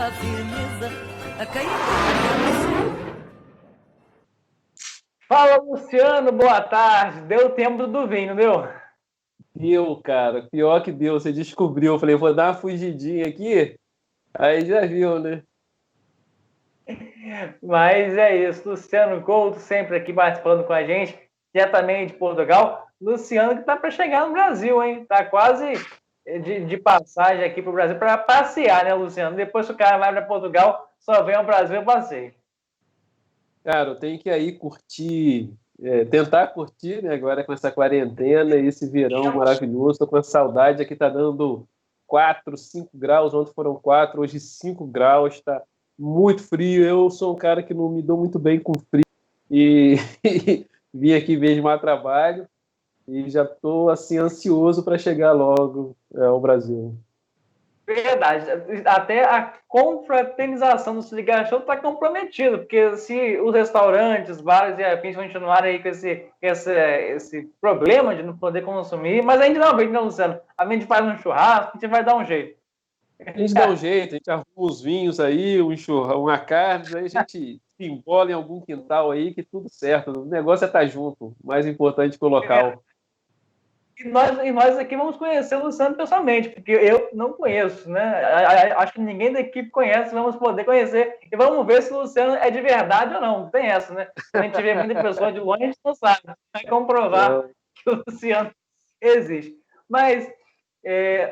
a firmeza a cair. Fala, Luciano, boa tarde. Deu tempo do vinho, não deu? Deu, cara. Pior que deu. Você descobriu. Eu falei, vou dar uma fugidinha aqui. Aí já viu, né? Mas é isso. Luciano Couto sempre aqui participando com a gente, diretamente de Portugal. Luciano que está para chegar no Brasil, hein? Está quase de passagem aqui para o Brasil para passear, né, Luciano? Depois que o cara vai para Portugal, só vem ao Brasil e passeio. Cara, eu tenho que aí curtir, tentar curtir, né? Agora com essa quarentena e esse verão maravilhoso. Tô com uma saudade. Aqui tá dando 4, 5 graus. Ontem foram 4, hoje 5 graus. Tá muito frio. Eu sou um cara que não me dou muito bem com frio. E vim aqui mesmo a trabalho e já tô assim ansioso para chegar logo ao Brasil. Verdade. Até a confraternização do Cigar Show está comprometida, porque se os restaurantes, bares e afins continuarem aí com esse problema de não poder consumir, mas ainda não, né, Luciano? A gente faz um churrasco, a gente vai dar um jeito. A gente dá um jeito, a gente arruma uns vinhos aí, uma carne, aí a gente se embola em algum quintal aí que tudo certo. O negócio é estar junto, mais importante que o local. E nós aqui vamos conhecer o Luciano pessoalmente, porque eu não conheço, né? Acho que ninguém da equipe conhece, vamos poder conhecer. E vamos ver se o Luciano é de verdade ou não. Tem essa, né? Quando a gente vê muita pessoa de longe, a gente não sabe. Vai comprovar que o Luciano existe. Mas,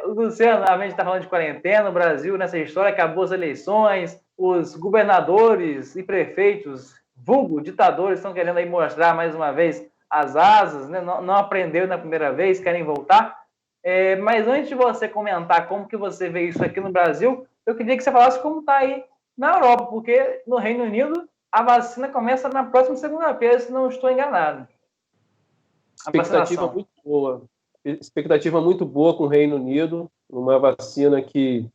Luciano, a gente está falando de quarentena no Brasil, nessa história, acabou as eleições, os governadores e prefeitos, vulgo ditadores, estão querendo aí mostrar mais uma vez as asas, né? Não aprendeu na primeira vez, querem voltar. Mas antes de você comentar como que você vê isso aqui no Brasil, eu queria que você falasse como está aí na Europa, porque no Reino Unido a vacina começa na próxima segunda-feira, se não estou enganado. Expectativa muito boa. Expectativa muito boa com o Reino Unido, uma vacina que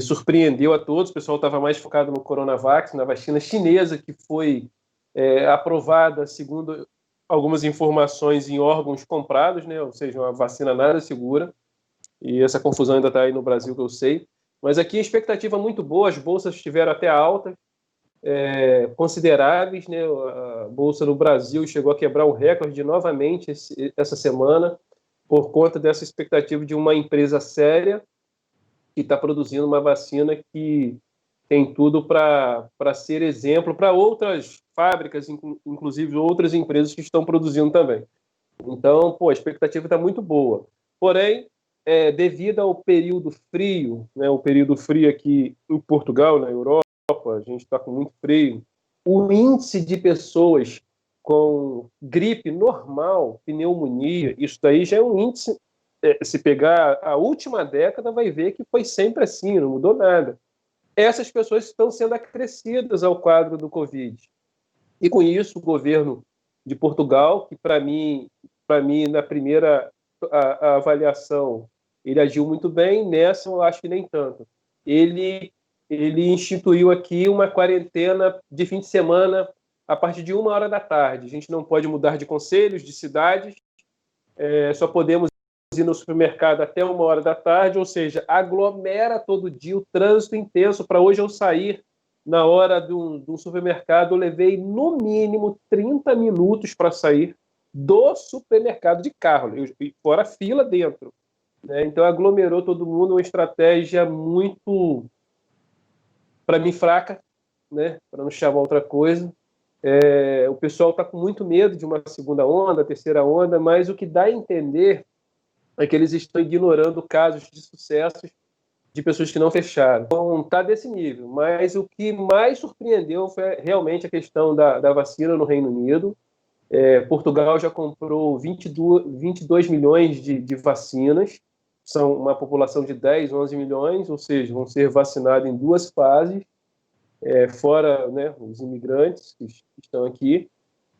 surpreendeu a todos. O pessoal estava mais focado no Coronavac, na vacina chinesa, que foi aprovada, segundo algumas informações, em órgãos comprados, né? Ou seja, uma vacina nada segura. E essa confusão ainda está aí no Brasil, que eu sei. Mas aqui a expectativa muito boa, as bolsas estiveram até altas, consideráveis, né? A bolsa no Brasil chegou a quebrar um recorde novamente essa semana, por conta dessa expectativa de uma empresa séria que está produzindo uma vacina que tem tudo para ser exemplo para outras fábricas, inclusive outras empresas que estão produzindo também. Então, a expectativa está muito boa. Porém, devido ao período frio, né, o período frio aqui em Portugal, na Europa, a gente está com muito frio, o índice de pessoas com gripe normal, pneumonia, isso daí já é um índice, se pegar a última década, vai ver que foi sempre assim, não mudou nada. Essas pessoas estão sendo acrescidas ao quadro do Covid. E com isso, o governo de Portugal, que para mim, na primeira a avaliação, ele agiu muito bem, nessa eu acho que nem tanto. Ele instituiu aqui uma quarentena de fim de semana a partir de 1h da tarde. A gente não pode mudar de conselhos, de cidades, só podemos ir no supermercado até 1h da tarde, ou seja, aglomera todo dia o trânsito intenso. Para hoje eu sair na hora do supermercado, eu levei no mínimo 30 minutos para sair do supermercado de carro, fora a fila dentro, né? Então aglomerou todo mundo, uma estratégia muito, para mim, fraca, né? Para não chamar outra coisa. O pessoal está com muito medo de uma segunda onda, terceira onda, mas o que dá a entender é que eles estão ignorando casos de sucessos de pessoas que não fecharam. Então, está desse nível. Mas o que mais surpreendeu foi realmente a questão da vacina no Reino Unido. Portugal já comprou 22 milhões de vacinas. São uma população de 10, 11 milhões, ou seja, vão ser vacinados em 2 fases, fora, né, os imigrantes que estão aqui.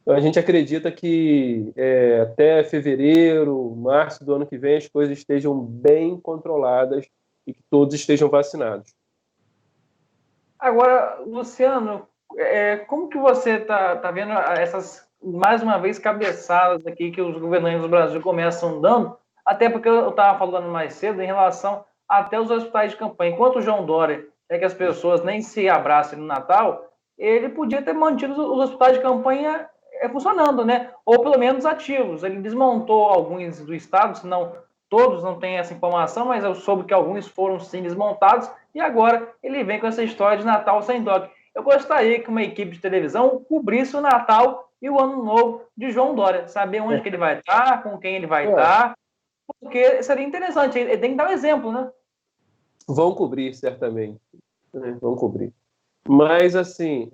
A gente acredita que até fevereiro, março do ano que vem, as coisas estejam bem controladas e que todos estejam vacinados. Agora, Luciano, como que você está vendo essas, mais uma vez, cabeçadas aqui que os governantes do Brasil começam dando? Até porque eu estava falando mais cedo em relação até os hospitais de campanha. Enquanto o João Dória é que as pessoas nem se abracem no Natal, ele podia ter mantido os hospitais de campanha funcionando, né? Ou pelo menos ativos. Ele desmontou alguns do estado, senão todos não têm essa informação, mas eu soube que alguns foram sim desmontados e agora ele vem com essa história de Natal sem DOC. Eu gostaria que uma equipe de televisão cobrisse o Natal e o Ano Novo de João Dória, saber onde que ele vai estar, com quem ele vai estar, porque seria interessante. Ele tem que dar um exemplo, né? Vão cobrir, certamente. Vão cobrir. Mas, assim,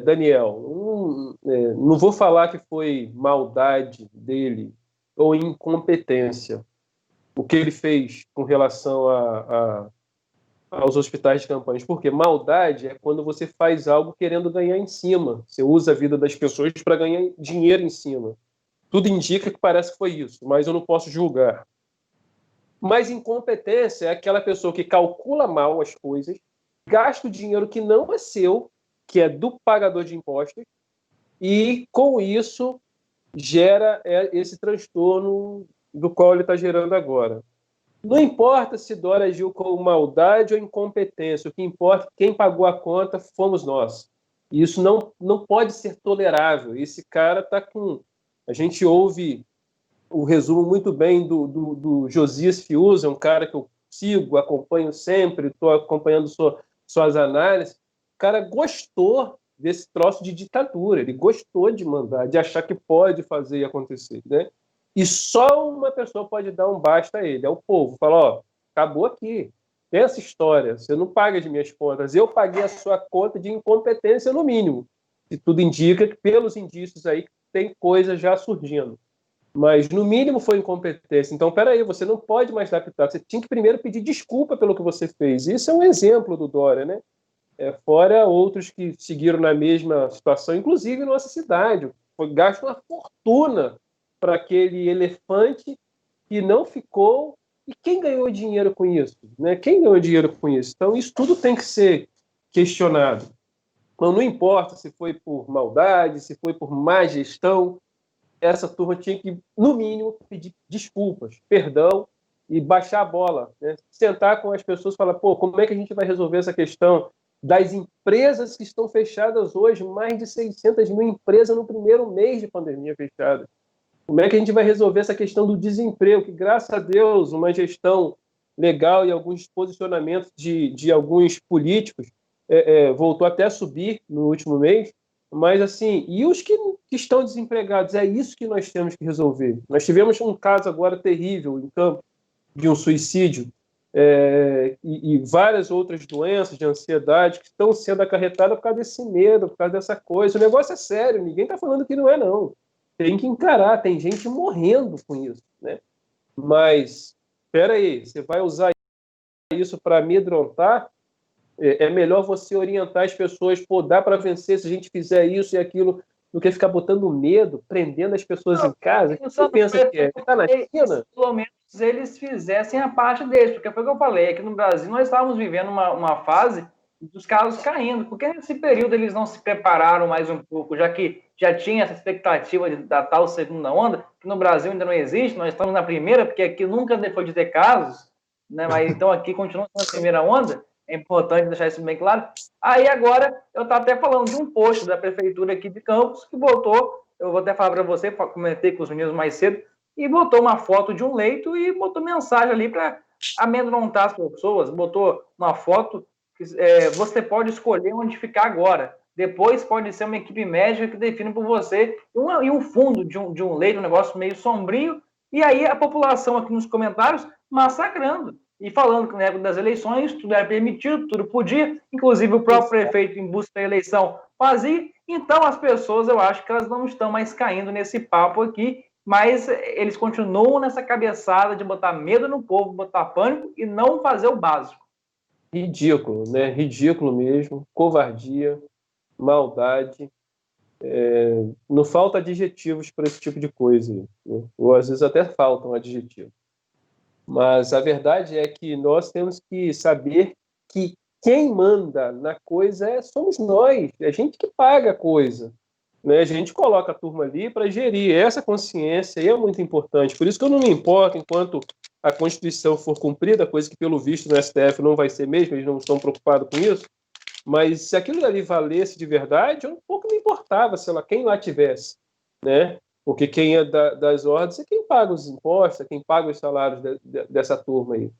Daniel, não vou falar que foi maldade dele ou incompetência o que ele fez com relação aos hospitais de campanha. Porque maldade é quando você faz algo querendo ganhar em cima. Você usa a vida das pessoas para ganhar dinheiro em cima. Tudo indica que parece que foi isso, mas eu não posso julgar. Mas incompetência é aquela pessoa que calcula mal as coisas, gasta o dinheiro que não é seu, que é do pagador de impostos, e com isso gera esse transtorno do qual ele está gerando agora. Não importa se Dória agiu com maldade ou incompetência, o que importa é que quem pagou a conta fomos nós. E isso não pode ser tolerável. Esse cara está com... A gente ouve o resumo muito bem do Josias Fiuza, um cara que eu sigo, acompanho sempre, estou acompanhando suas análises. O cara gostou desse troço de ditadura, ele gostou de mandar, de achar que pode fazer e acontecer, né? E só uma pessoa pode dar um basta a ele, é o povo. Fala, ó, acabou aqui. Tem essa história, você não paga as minhas contas, eu paguei a sua conta de incompetência no mínimo. E tudo indica que, pelos indícios aí, tem coisa já surgindo. Mas, no mínimo, foi incompetência. Então, peraí, você não pode mais dar pitaco. Você tinha que primeiro pedir desculpa pelo que você fez. Isso é um exemplo do Dória, né? Fora outros que seguiram na mesma situação, inclusive em nossa cidade. Foi gasto uma fortuna para aquele elefante que não ficou. E quem ganhou dinheiro com isso? Né? Quem ganhou dinheiro com isso? Então, isso tudo tem que ser questionado. Então, não importa se foi por maldade, se foi por má gestão, essa turma tinha que, no mínimo, pedir desculpas, perdão e baixar a bola. Né? Sentar com as pessoas e falar, pô, como é que a gente vai resolver essa questão das empresas que estão fechadas hoje, mais de 600 mil empresas no primeiro mês de pandemia fechada. Como é que a gente vai resolver essa questão do desemprego, que, graças a Deus, uma gestão legal e alguns posicionamentos de alguns políticos voltou até a subir no último mês, mas, assim, e os que estão desempregados? É isso que nós temos que resolver. Nós tivemos um caso agora terrível em Campos, de um suicídio, e várias outras doenças de ansiedade que estão sendo acarretadas por causa desse medo, por causa dessa coisa. O negócio é sério, ninguém está falando que não é, não. Tem que encarar, tem gente morrendo com isso, né? Mas, espera aí, você vai usar isso para amedrontar? É melhor você orientar as pessoas, pô, dá para vencer se a gente fizer isso e aquilo, do que ficar botando medo, prendendo as pessoas em casa. O que você pensa que é? Está na China? Pelo menos eles fizessem a parte deles, porque foi o que eu falei, aqui no Brasil nós estávamos vivendo uma fase dos casos caindo, porque nesse período eles não se prepararam mais um pouco, já que já tinha essa expectativa da tal segunda onda, que no Brasil ainda não existe, nós estamos na primeira, porque aqui nunca foi de ter casos, né? Mas então aqui continua na primeira onda, é importante deixar isso bem claro. Aí agora, eu estava até falando de um post da prefeitura aqui de Campos, que botou, eu vou até falar para você, comentei com os meninos mais cedo, e botou uma foto de um leito e botou mensagem ali para amedrontar as pessoas, botou uma foto que você pode escolher onde ficar agora. Depois pode ser uma equipe médica que define por você, e um fundo de um leito, um negócio meio sombrio, e aí a população aqui nos comentários massacrando e falando que na época das eleições tudo era permitido, tudo podia, inclusive o próprio prefeito em busca da eleição fazia. Então as pessoas, eu acho que elas não estão mais caindo nesse papo aqui, mas eles continuam nessa cabeçada de botar medo no povo, botar pânico e não fazer o básico. Ridículo, né? Ridículo mesmo, covardia, maldade. Não falta adjetivos para esse tipo de coisa, né? Ou às vezes até faltam adjetivos. Mas a verdade é que nós temos que saber que quem manda na coisa somos nós, é a gente que paga a coisa. né? A gente coloca a turma ali para gerir. Essa consciência aí é muito importante. Por isso que eu não me importo enquanto a Constituição for cumprida, coisa que, pelo visto, no STF não vai ser mesmo, eles não estão preocupados com isso, mas se aquilo ali valesse de verdade, eu um pouco me importava, sei lá, quem lá tivesse, né? Porque quem é das ordens é quem paga os impostos, é quem paga os salários dessa turma aí.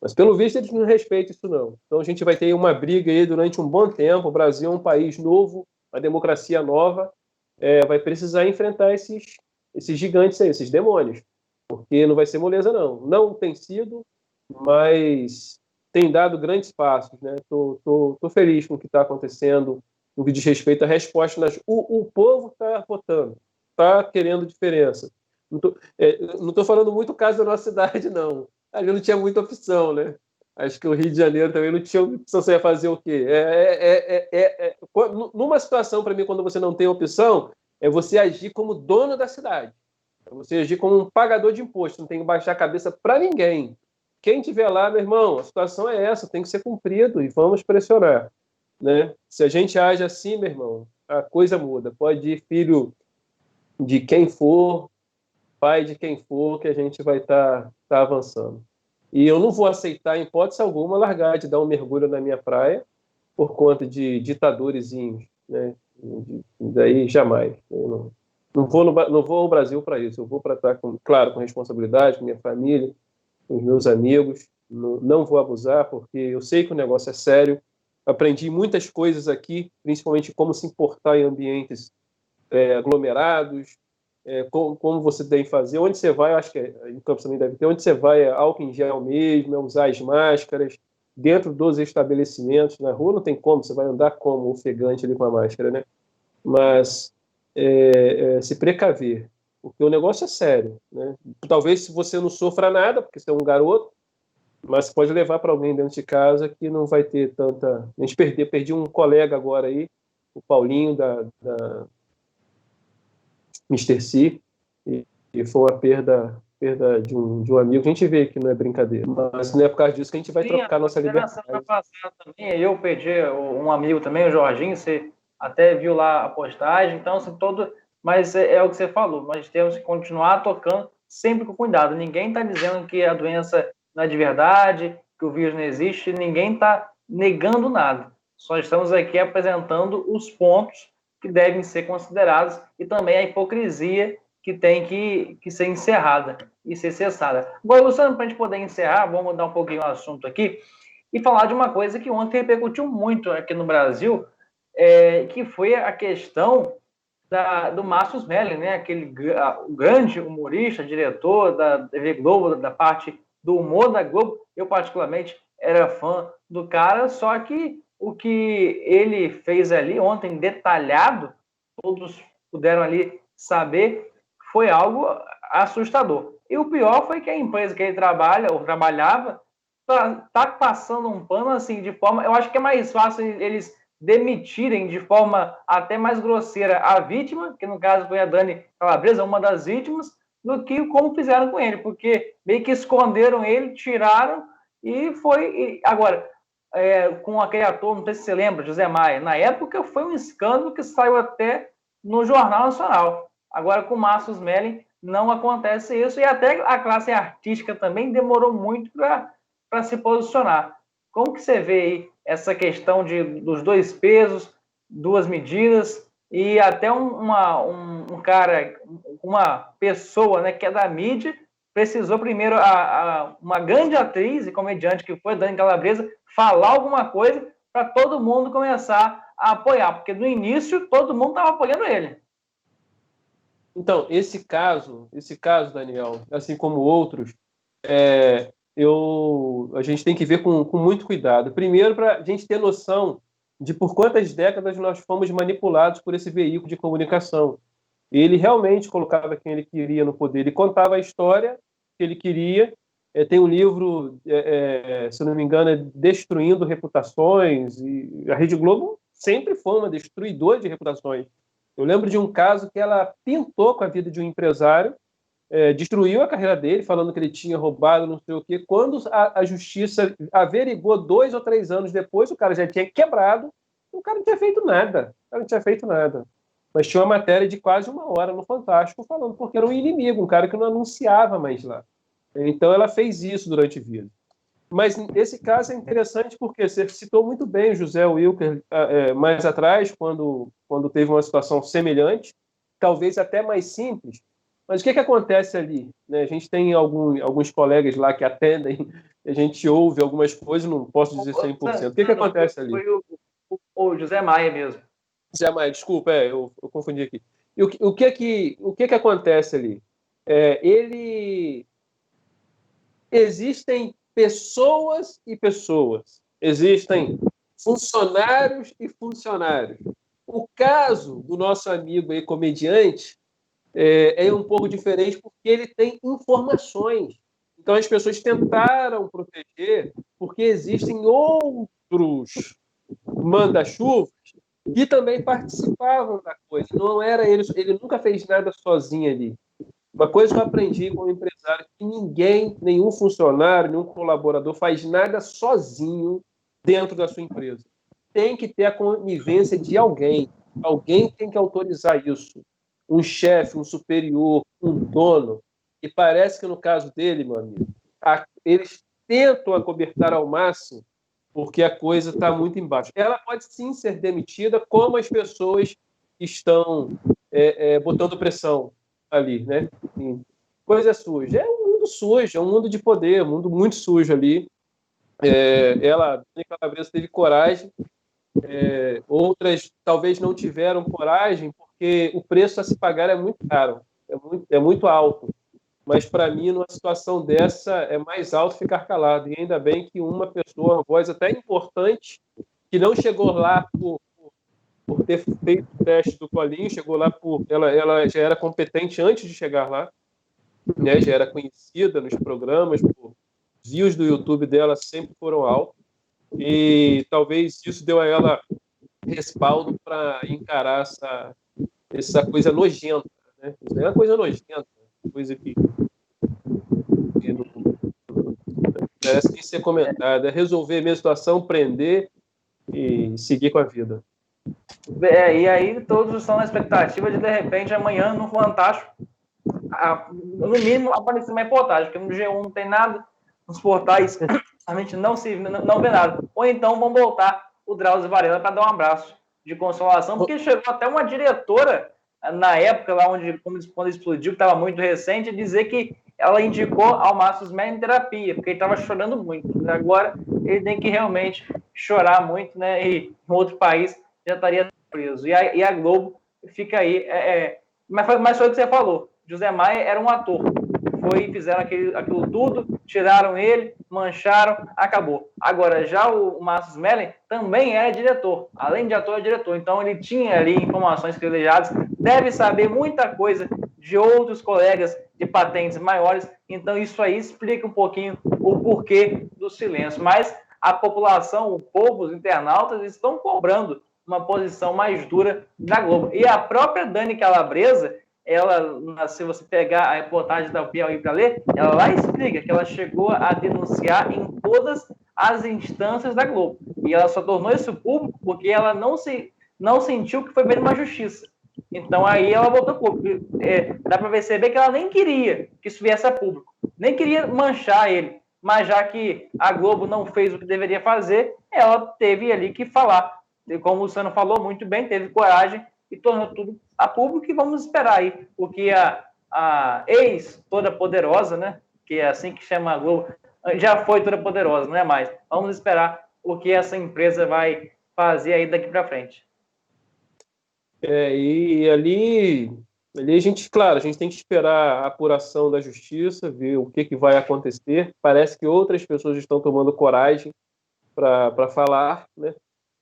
Mas, pelo visto, eles não respeitam isso, não. Então, a gente vai ter uma briga aí durante um bom tempo. O Brasil é um país novo, uma democracia nova, vai precisar enfrentar esses gigantes aí, esses demônios, porque não vai ser moleza, não. Não tem sido, mas tem dado grandes passos, né? Tô feliz com o que está acontecendo no que diz respeito à resposta. O povo está votando, está querendo diferença. Não estou falando muito o caso da nossa cidade, não. Ali não tinha muita opção, né? Acho que o Rio de Janeiro também não tinha opção. Você ia fazer o quê? Numa situação, para mim, quando você não tem opção, é você agir como dono da cidade. É você agir como um pagador de imposto. Não tem que baixar a cabeça para ninguém. Quem estiver lá, meu irmão, a situação é essa, tem que ser cumprido e vamos pressionar, né? Se a gente age assim, meu irmão, a coisa muda. Pode ir filho de quem for, pai de quem for, que a gente vai estar avançando. E eu não vou aceitar, em hipótese alguma, largar de dar um mergulho na minha praia por conta de ditadorezinhos, né? Daí jamais. Eu não vou ao Brasil para isso. Eu vou para estar, claro, com responsabilidade, com minha família, com os meus amigos. Não vou abusar, porque eu sei que o negócio é sério. Aprendi muitas coisas aqui, principalmente como se importar em ambientes aglomerados, como você tem que fazer, onde você vai, eu acho que em Campos também deve ter, onde você vai é álcool em gel mesmo, usar as máscaras, dentro dos estabelecimentos, na rua não tem como, você vai andar como ofegante ali com a máscara, né? Mas se precaver, porque o negócio é sério, né? Talvez se você não sofra nada, porque você é um garoto, mas você pode levar para alguém dentro de casa que não vai ter tanta... A gente perdi um colega agora aí, o Paulinho da Mr. C, e foi uma perda de um amigo. A gente vê que não é brincadeira, mas não é por causa disso que a gente vai trocar nossa liberdade. Na semana passada também, eu perdi um amigo também, o Jorginho, você até viu lá a postagem, então assim, mas é o que você falou, nós temos que continuar tocando sempre com cuidado. Ninguém está dizendo que a doença não é de verdade, que o vírus não existe, ninguém está negando nada. Só estamos aqui apresentando os pontos que devem ser considerados e também a hipocrisia que tem que ser encerrada e ser cessada. Agora, Luciano, para a gente poder encerrar, vamos mudar um pouquinho o assunto aqui e falar de uma coisa que ontem repercutiu muito aqui no Brasil, que foi a questão do Márcio Smelling, né? O grande humorista, diretor da TV Globo, da parte do humor da Globo. Eu, particularmente, era fã do cara, só que o que ele fez ali ontem, detalhado, todos puderam ali saber, foi algo assustador. E o pior foi que a empresa que ele trabalha, ou trabalhava, tá passando um pano assim, de forma... Eu acho que é mais fácil eles demitirem de forma até mais grosseira a vítima, que no caso foi a Dani Calabresa, uma das vítimas, do que como fizeram com ele, porque meio que esconderam ele, tiraram e foi... Agora, com aquele ator, não sei se você lembra, José Maia, na época foi um escândalo que saiu até no Jornal Nacional. Agora, com o Márcio Smelling, não acontece isso, e até a classe artística também demorou muito para se posicionar. Como que você vê aí essa questão dos dois pesos, duas medidas, e até um cara, uma pessoa, né, que é da mídia, precisou primeiro uma grande atriz e comediante que foi, Dani Calabresa, falar alguma coisa para todo mundo começar a apoiar, porque no início todo mundo estava apoiando ele. Então, esse caso, Daniel, assim como outros, a gente tem que ver com muito cuidado. Primeiro, para a gente ter noção de por quantas décadas nós fomos manipulados por esse veículo de comunicação. Ele realmente colocava quem ele queria no poder. Ele contava a história que ele queria. Tem um livro, se não me engano, Destruindo Reputações. E a Rede Globo sempre foi uma destruidora de reputações. Eu lembro de um caso que ela pintou com a vida de um empresário, destruiu a carreira dele, falando que ele tinha roubado, não sei o quê. Quando a justiça averigou 2 ou 3 anos depois, o cara já tinha quebrado, o cara não tinha feito nada. Mas tinha uma matéria de quase 1 hora no Fantástico falando porque era um inimigo, um cara que não anunciava mais lá. Então ela fez isso durante a vida. Mas esse caso é interessante porque você citou muito bem o José Wilker mais atrás, quando teve uma situação semelhante, talvez até mais simples. Mas o que acontece ali? Né? A gente tem alguns colegas lá que atendem, a gente ouve algumas coisas, não posso dizer 100%. O que acontece ali? Foi o José Maia mesmo. Zé Maia, desculpa, eu confundi aqui. E o que acontece ali? Existem pessoas e pessoas. Existem funcionários e funcionários. O caso do nosso amigo aí, comediante, é um pouco diferente porque ele tem informações. Então as pessoas tentaram proteger porque existem outros manda-chuvas que também participavam da coisa. Não era ele nunca fez nada sozinho ali. Uma coisa que eu aprendi como empresário, que ninguém, nenhum funcionário, nenhum colaborador faz nada sozinho dentro da sua empresa. Tem que ter a conivência de alguém. Alguém tem que autorizar isso. Um chefe, um superior, um dono. E parece que no caso dele, meu amigo, eles tentam acobertar ao máximo porque a coisa está muito embaixo. Ela pode sim ser demitida, como as pessoas estão botando pressão ali, né? Coisa suja. É um mundo sujo, é um mundo de poder, um mundo muito sujo ali. Ela, a Calabresa, teve coragem, outras talvez não tiveram coragem, porque o preço a se pagar é muito caro, é muito alto. Mas, para mim, numa situação dessa, é mais alto ficar calado. E ainda bem que uma pessoa, uma voz até importante, que não chegou lá por ter feito o teste do colinho, chegou lá ela já era competente antes de chegar lá, né? Já era conhecida nos programas, por views do YouTube dela sempre foram altos. E talvez isso deu a ela respaldo para encarar essa coisa nojenta. Né? Isso é uma coisa nojenta, coisa que merece nem ser comentada. É resolver a minha situação, prender e seguir com a vida. E aí todos estão na expectativa de repente, amanhã, no Fantástico, no mínimo, aparecer uma reportagem, porque no G1 não tem nada, nos portais a gente não vê nada. Ou então vão voltar o Drauzio Varela para dar um abraço de consolação, porque chegou até uma diretora, na época, lá quando explodiu, que estava muito recente, dizer que ela indicou ao Márcio Smelling em terapia, porque ele estava chorando muito. Agora ele tem que realmente chorar muito, né? E em outro país já estaria preso. E a Globo fica aí. Mas foi o que você falou. José Maia era um ator. Fizeram aquilo tudo, tiraram ele, mancharam, acabou. Agora, já o Márcio Smelling também era diretor. Além de ator, é diretor. Então, ele tinha ali informações privilegiadas, deve saber muita coisa de outros colegas de patentes maiores. Então, isso aí explica um pouquinho o porquê do silêncio. Mas a população, o povo, os internautas estão cobrando uma posição mais dura da Globo. E a própria Dani Calabresa, ela, se você pegar a reportagem da Piauí para ler, ela lá explica que ela chegou a denunciar em todas as instâncias da Globo. E ela só tornou isso público porque ela não sentiu que foi feita uma justiça. Então aí ela botou público. Dá para perceber que ela nem queria que isso viesse a público. Nem queria manchar ele. Mas já que a Globo não fez o que deveria fazer, ela teve ali que falar. E como o Luciano falou muito bem, teve coragem e tornou tudo a público, e vamos esperar aí o que a ex-toda poderosa, né, que é assim que chama a Globo, já foi toda poderosa, não é mais. Vamos esperar o que essa empresa vai fazer aí daqui para frente. E ali a gente, claro, a gente tem que esperar a apuração da justiça, ver o que vai acontecer. Parece que outras pessoas estão tomando coragem para falar, né?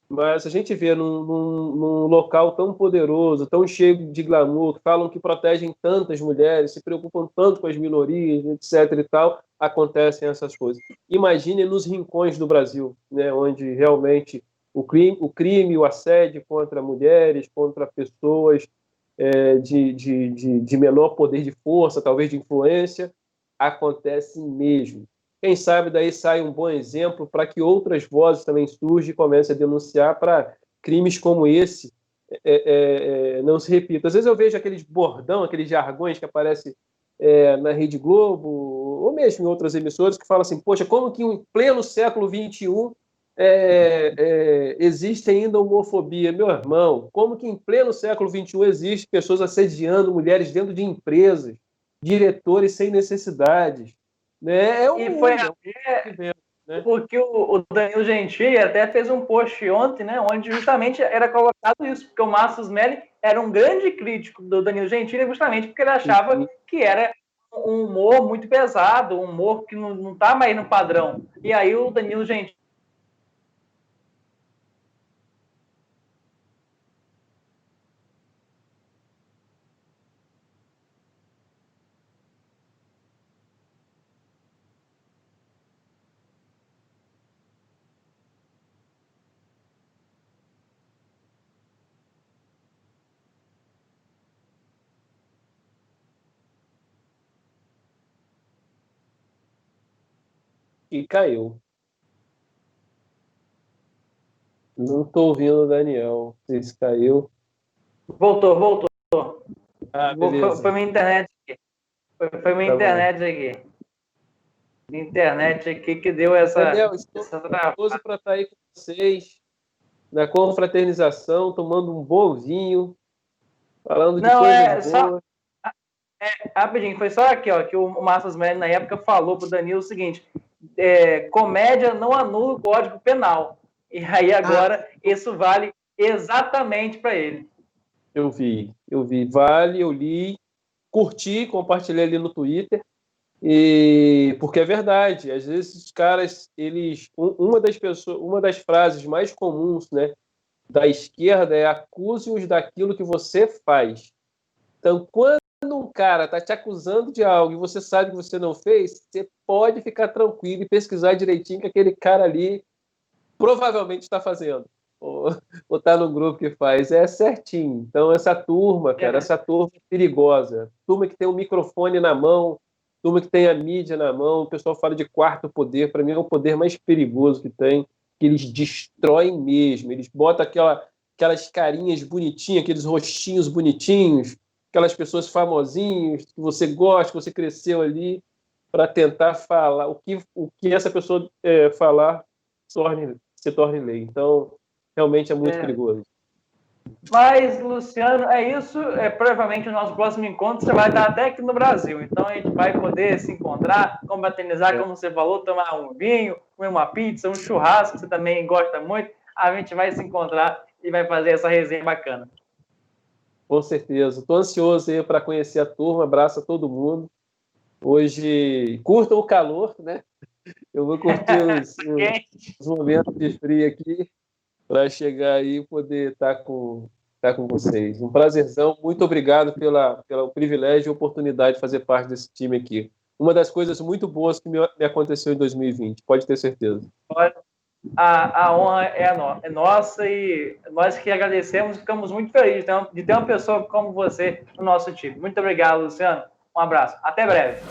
Mas a gente vê num local tão poderoso, tão cheio de glamour, que falam que protegem tantas mulheres, se preocupam tanto com as minorias, etc. e tal, acontecem essas coisas. Imagine nos rincões do Brasil, né, onde realmente o crime, o assédio contra mulheres, contra pessoas de menor poder de força, talvez de influência, acontece mesmo. Quem sabe daí sai um bom exemplo para que outras vozes também surjam e comecem a denunciar para crimes como esse, não se repita. Às vezes eu vejo aqueles bordão, aqueles jargões que aparecem na Rede Globo, ou mesmo em outras emissoras, que falam assim, poxa, como que em pleno século XXI existe ainda homofobia? Meu irmão, como que em pleno século XXI existe pessoas assediando mulheres dentro de empresas, diretores sem necessidades? Né? E foi mundo, até porque o Danilo Gentili até fez um post ontem, né, onde justamente era colocado isso, porque o Márcio Smelly era um grande crítico do Danilo Gentili justamente porque ele achava que era um humor muito pesado, um humor que não está mais no padrão. E aí o Danilo Gentili E caiu. Não estou ouvindo o Daniel. Não sei se caiu. voltou. Beleza. Foi minha internet aqui. Foi minha internet aqui. Minha internet aqui que deu essa. Daniel, estou ansioso para estar aí com vocês na confraternização, tomando um bom vinho, falando de coisas boas. Rapidinho, foi só aqui, ó, que o Márcio Smelly, na época, falou pro Danilo o seguinte: comédia não anula o Código Penal. E aí agora isso vale exatamente para ele. Eu vi. Vale, eu li, curti, compartilhei ali no Twitter. E porque é verdade, às vezes os caras, uma das frases mais comuns, né, da esquerda é acuse-os daquilo que você faz. Então, quando um cara está te acusando de algo e você sabe que você não fez, você pode ficar tranquilo e pesquisar direitinho que aquele cara ali provavelmente está fazendo. Ou está no grupo que faz. É certinho. Então, essa turma, cara, essa turma é perigosa. Turma que tem um microfone na mão, turma que tem a mídia na mão, o pessoal fala de quarto poder, para mim é o poder mais perigoso que tem, que eles destroem mesmo. Eles botam aquelas carinhas bonitinhas, aqueles rostinhos bonitinhos, aquelas pessoas famosinhas que você gosta, que você cresceu ali, para tentar falar o que essa pessoa falar se torne lei. Então, realmente é muito perigoso. Mas, Luciano, é isso. Provavelmente o nosso próximo encontro você vai estar até aqui no Brasil. Então a gente vai poder se encontrar, confraternizar, como você falou, tomar um vinho, comer uma pizza, um churrasco, que você também gosta muito. A gente vai se encontrar e vai fazer essa resenha bacana. Com certeza. Estou ansioso aí para conhecer a turma. Abraço a todo mundo. Hoje, curtam o calor, né? Eu vou curtir os momentos de frio aqui para chegar aí e poder estar com vocês. Um prazerzão. Muito obrigado pelo privilégio e oportunidade de fazer parte desse time aqui. Uma das coisas muito boas que me aconteceu em 2020, pode ter certeza. A honra é nossa e nós que agradecemos, ficamos muito felizes de ter uma pessoa como você no nosso time. Muito obrigado, Luciano. Um abraço. Até breve.